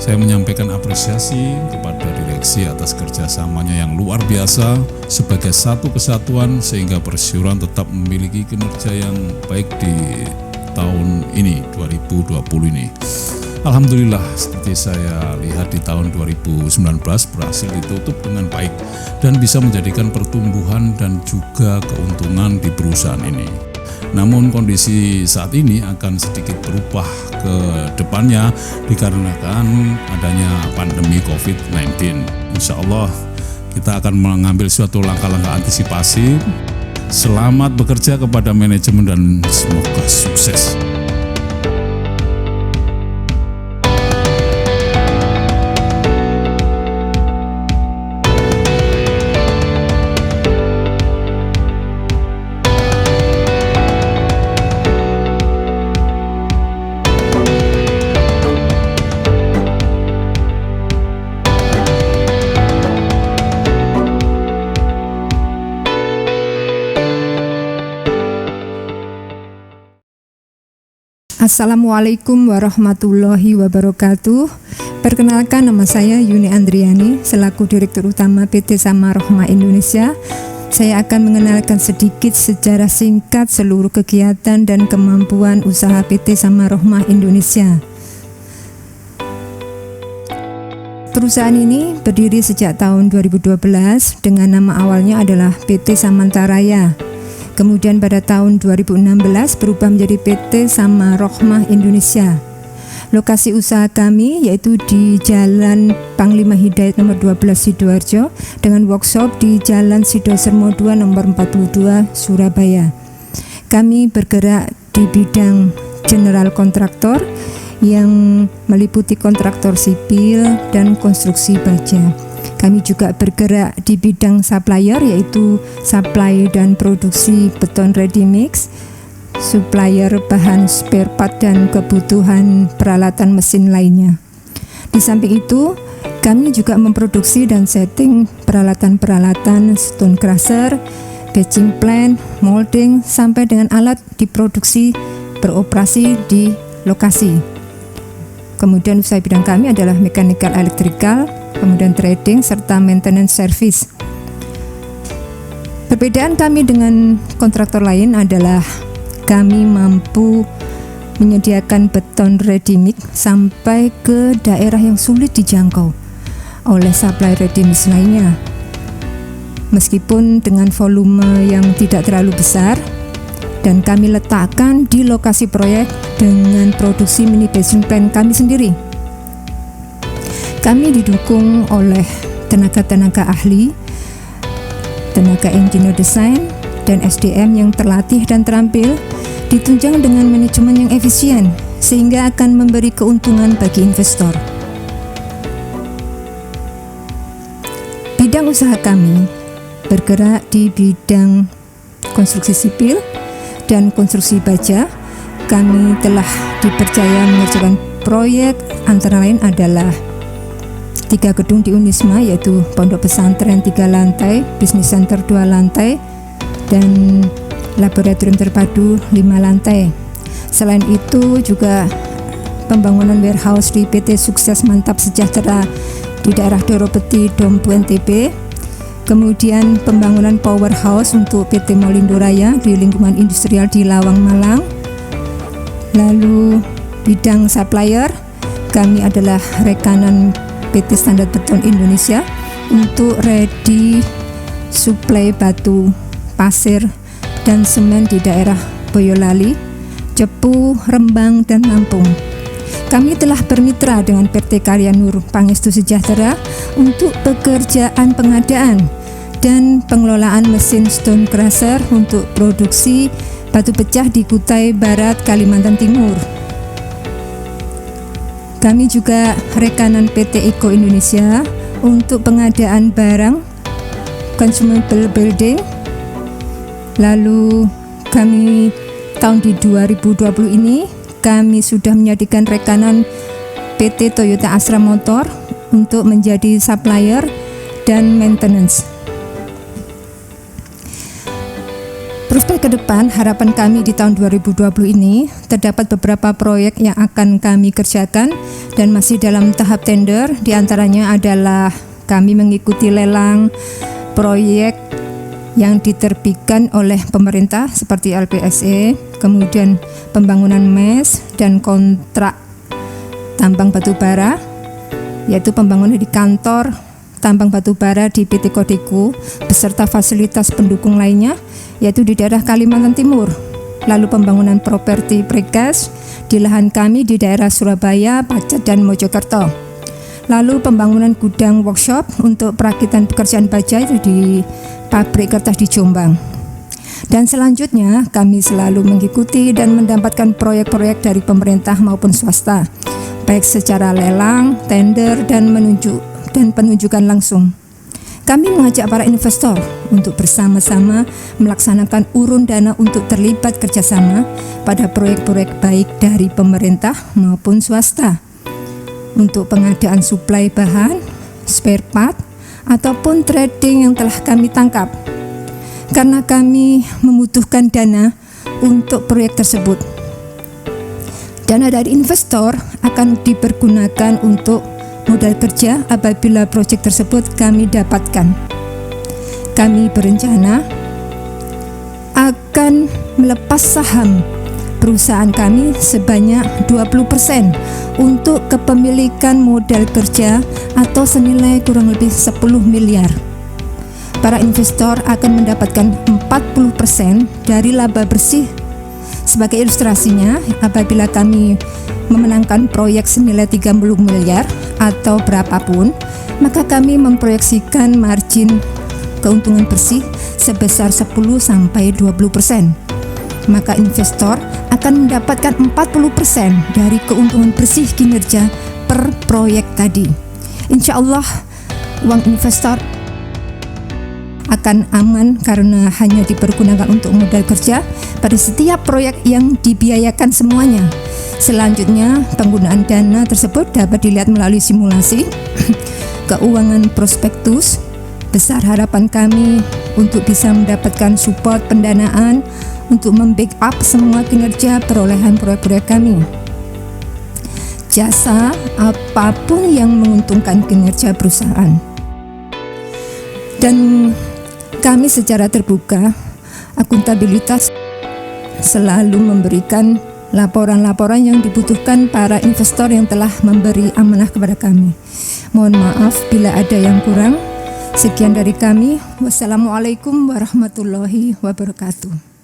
Saya menyampaikan apresiasi kepada direksi atas kerjasamanya yang luar biasa sebagai satu kesatuan sehingga Persyuran tetap memiliki kinerja yang baik di tahun ini, 2020 ini. Alhamdulillah, seperti saya lihat di tahun 2019 berhasil ditutup dengan baik dan bisa menjadikan pertumbuhan dan juga keuntungan di perusahaan ini. Namun kondisi saat ini akan sedikit berubah ke depannya dikarenakan adanya pandemi COVID-19. Insya Allah kita akan mengambil suatu langkah-langkah antisipasi. Selamat bekerja kepada manajemen dan semoga sukses. Assalamualaikum warahmatullahi wabarakatuh. Perkenalkan, nama saya Yuni Andriani selaku Direktur Utama PT Samarohmah Indonesia. Saya akan mengenalkan sedikit sejarah singkat seluruh kegiatan dan kemampuan usaha PT Samarohmah Indonesia. Perusahaan ini berdiri sejak tahun 2012 dengan nama awalnya adalah PT Samantaraya. Kemudian pada tahun 2016 berubah menjadi PT Samarohmah Indonesia. Lokasi usaha kami yaitu di Jalan Panglima Hidayat nomor 12 Sidoarjo dengan workshop di Jalan Sidosermo 2 nomor 42 Surabaya. Kami bergerak di bidang general kontraktor yang meliputi kontraktor sipil dan konstruksi baja. Kami juga bergerak di bidang supplier yaitu supply dan produksi beton ready mix, supplier bahan spare part dan kebutuhan peralatan mesin lainnya. Di samping itu, kami juga memproduksi dan setting peralatan-peralatan stone crusher, batching plant, molding sampai dengan alat diproduksi beroperasi di lokasi. Kemudian usaha bidang kami adalah mechanical electrical, kemudian trading, serta maintenance service. Perbedaan kami dengan kontraktor lain adalah kami mampu menyediakan beton ready mix sampai ke daerah yang sulit dijangkau oleh supply ready mix lainnya. Meskipun dengan volume yang tidak terlalu besar, dan kami letakkan di lokasi proyek dengan produksi mini batching plant kami sendiri. Kami didukung oleh tenaga-tenaga ahli, tenaga engineer desain, dan SDM yang terlatih dan terampil, ditunjang dengan manajemen yang efisien, sehingga akan memberi keuntungan bagi investor. Bidang usaha kami bergerak di bidang konstruksi sipil dan konstruksi baja. Kami telah dipercaya mengerjakan proyek antara lain adalah 3 gedung di Unisma, yaitu Pondok Pesantren 3 lantai, Business Center 2 lantai, dan Laboratorium Terpadu 5 lantai. Selain itu juga pembangunan warehouse di PT Sukses Mantap Sejahtera di daerah Doropeti, Dompu, NTB. Kemudian pembangunan powerhouse untuk PT Molindo Raya di lingkungan industrial di Lawang, Malang. Lalu bidang supplier, kami adalah rekanan PT Standar Beton Indonesia untuk ready suplai batu, pasir, dan semen di daerah Boyolali, Cepu, Rembang, dan Lampung. Kami telah bermitra dengan PT Karya Nur Pangestu Sejahtera untuk pekerjaan pengadaan dan pengelolaan mesin stone crusher untuk produksi batu pecah di Kutai Barat, Kalimantan Timur. Kami juga rekanan PT Eko Indonesia untuk pengadaan barang consumable building. Lalu kami tahun di 2020 ini kami sudah menyediakan rekanan PT Toyota Astra Motor untuk menjadi supplier dan maintenance. Prospek ke depan, harapan kami di tahun 2020 ini terdapat beberapa proyek yang akan kami kerjakan dan masih dalam tahap tender. Di antaranya adalah kami mengikuti lelang proyek yang diterbitkan oleh pemerintah seperti LPSE, kemudian pembangunan MES dan kontrak tambang batubara, yaitu pembangunan di kantor tambang batubara di PT Kodeku beserta fasilitas pendukung lainnya, yaitu di daerah Kalimantan Timur. Lalu pembangunan properti pregas di lahan kami di daerah Surabaya, Pacet dan Mojokerto. Lalu pembangunan gudang workshop untuk perakitan pekerjaan baja itu di pabrik kertas di Jombang. Dan selanjutnya kami selalu mengikuti dan mendapatkan proyek-proyek dari pemerintah maupun swasta, baik secara lelang, tender, dan penunjukan langsung. Kami mengajak para investor untuk bersama-sama melaksanakan urun dana untuk terlibat kerjasama pada proyek-proyek baik dari pemerintah maupun swasta untuk pengadaan suplai bahan, spare part, ataupun trading yang telah kami tangkap. Karena kami membutuhkan dana untuk proyek tersebut. Dana dari investor akan dipergunakan untuk modal kerja apabila proyek tersebut kami dapatkan. Kami berencana akan melepas saham perusahaan kami sebanyak 20% untuk kepemilikan modal kerja atau senilai kurang lebih 10 miliar. Para investor akan mendapatkan 40% dari laba bersih. Sebagai ilustrasinya, apabila kami memenangkan proyek senilai 30 miliar atau berapapun, maka kami memproyeksikan margin keuntungan bersih sebesar 10-20%. Maka investor akan mendapatkan 40% dari keuntungan bersih kinerja per proyek tadi. Insya Allah uang investor akan aman karena hanya dipergunakan untuk modal kerja pada setiap proyek yang dibiayakan semuanya. Selanjutnya, penggunaan dana tersebut dapat dilihat melalui simulasi keuangan prospektus. Besar harapan kami untuk bisa mendapatkan support pendanaan untuk membackup semua kinerja perolehan proyek-proyek kami. Jasa apapun yang menguntungkan kinerja perusahaan. Dan kami secara terbuka, akuntabilitas selalu memberikan laporan-laporan yang dibutuhkan para investor yang telah memberi amanah kepada kami. Mohon maaf bila ada yang kurang. Sekian dari kami. Wassalamualaikum warahmatullahi wabarakatuh.